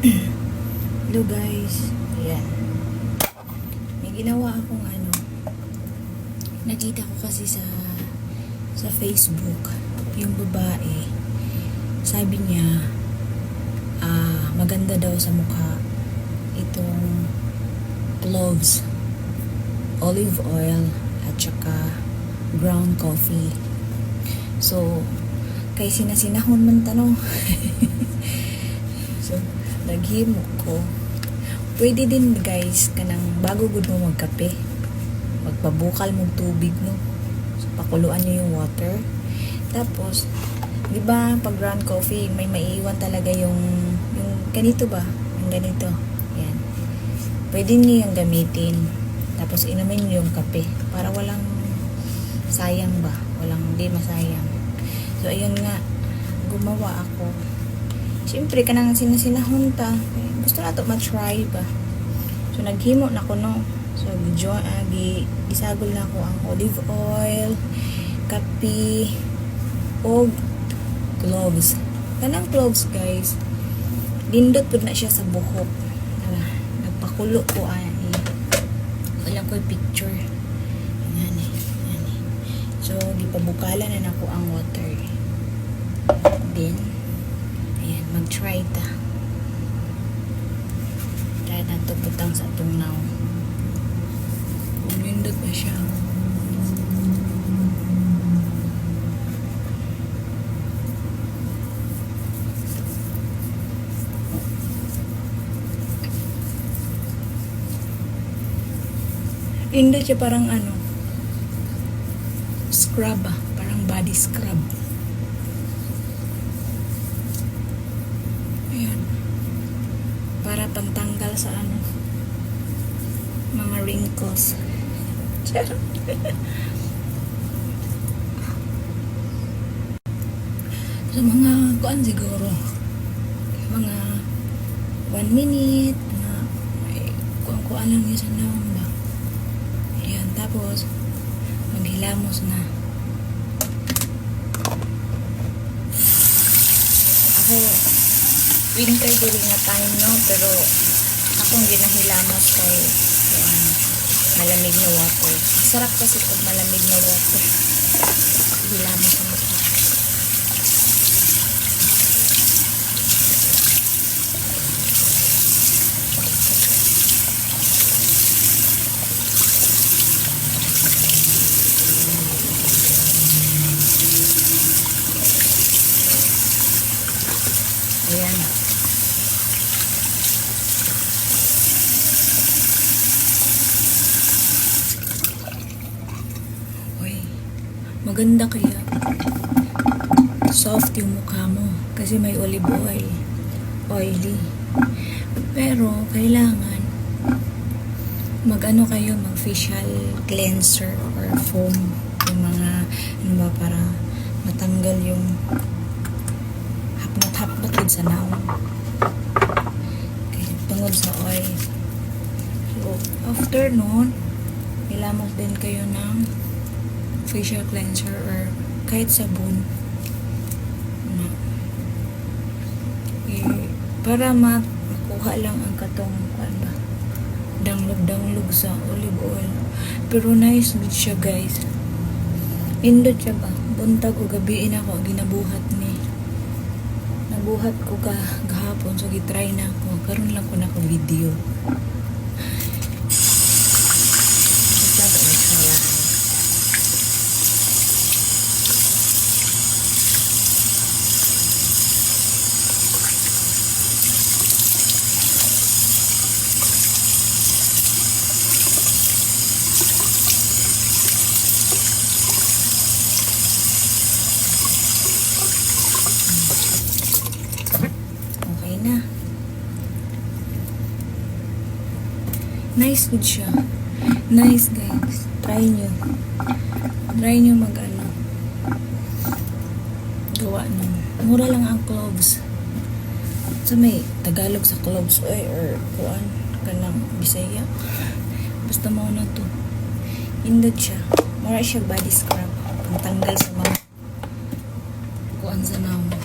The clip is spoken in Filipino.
Hello guys, ayan. May ginawa akong nakita ko kasi sa Facebook, yung babae, sabi niya, maganda daw sa mukha itong cloves, olive oil, at saka ground coffee. So, kay sinasinahon man tanong. So, naghimo ko. Pwede din guys, kanang bago gud mo magkape, magpabukal mong tubig, no? So, pakuluan nyo yung water. Tapos, di ba pag ground coffee, may maiiwan talaga yung ganito ba? Yung ganito. Yan. Pwede nyo yung gamitin. Tapos, inumin nyo yung kape. Para walang sayang ba? Di masayang. So, ayun nga. Gumawa ako. Siyempre, kanang sinasinahon ta. Gusto na ito ma-try ba? So, naghimo na ko, no? So, gisagol na ko ang olive oil, kape, o cloves. Kanang cloves, guys, lindot po na siya sa buhok. Nagpakulo ko, walang ko picture. Yan eh. So, gipabukalan na ako ang water. Then, ayan, mag-try ta. Try na ito butang sa itong now. Umindot ba siya? Indot siya parang scrub ba? Parang body scrub. Ayan. Para pantanggal sa mga wrinkles. Charot. So, mga kuan siguro. Mga 1 minute na kuan lang yun sa naong ba. Ayan. Tapos, maghilamos na. Ako, winter during na time, no? Pero, akong ginahilamos kay malamig na water. Sarap kasi pag malamig na water. Hilamos na ito. Ayan. Uy, maganda kaya. Soft yung mukha mo. Kasi may olive oil. Oily. Pero, kailangan kayo, mag-facial cleanser or foam. Yung mga, para matanggal yung hapnot sa naong. Okay, tungod sa oil. So, after nun, ilamog din kayo ng facial cleanser or kahit sabon. Para makuha lang ang katong danglog sa olive oil. Pero nice good siya, guys. Indot siya ba? Buntag o gabiin ako, ginabuhat ni. Nabuhat ko gahapon, so gitry na ako. Karon lang ko na ko video. Na. Nice good siya. Nice guys. Try nyo. Try nyo gawa nyo. Mura lang ang cloves. Sa may Tagalog sa cloves or kuan kanang Bisaya. Basta mo na to. Indot siya. Mura siya body scrub. Pantanggal sa mga kuan sa naong.